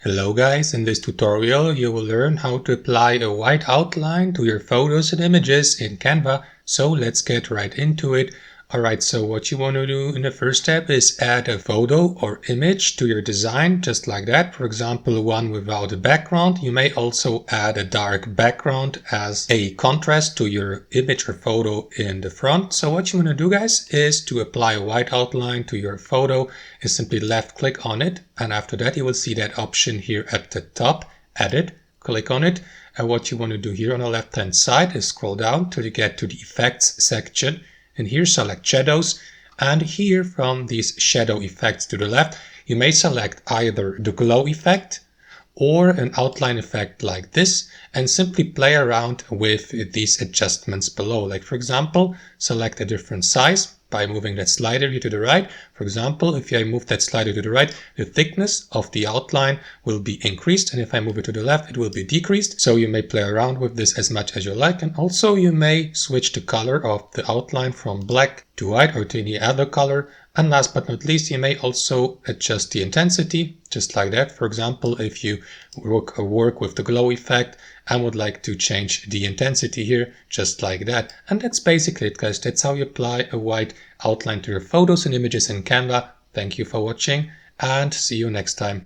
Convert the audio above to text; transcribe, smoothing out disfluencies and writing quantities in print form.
Hello guys, in this tutorial you will learn how to apply a white outline to your photos and images in Canva. So let's get right into it. Alright, so what you want to do in the first step is add a photo or image to your design, just like that. For example, one without a background. You may also add a dark background as a contrast to your image or photo in the front. So what you want to do, guys, is to apply a white outline to your photo is simply left click on it, and after that you will see that option here at the top, edit, click on it, and what you want to do here on the left hand side is scroll down till you get to the effects section, and here select shadows, and here from these shadow effects to the left you may select either the glow effect or an outline effect like this, and simply play around with these adjustments below. Like for example, select a different size by moving that slider here to the right. For example, if I move that slider to the right, the thickness of the outline will be increased, and if I move it to the left, it will be decreased. So you may play around with this as much as you like, and also you may switch the color of the outline from black to white or to any other color. And last but not least, you may also adjust the intensity, just like that. For example, if you work with the glow effect and would like to change the intensity here, just like that. And that's basically it, guys. That's how you apply a white outline to your photos and images in Canva. Thank you for watching and see you next time.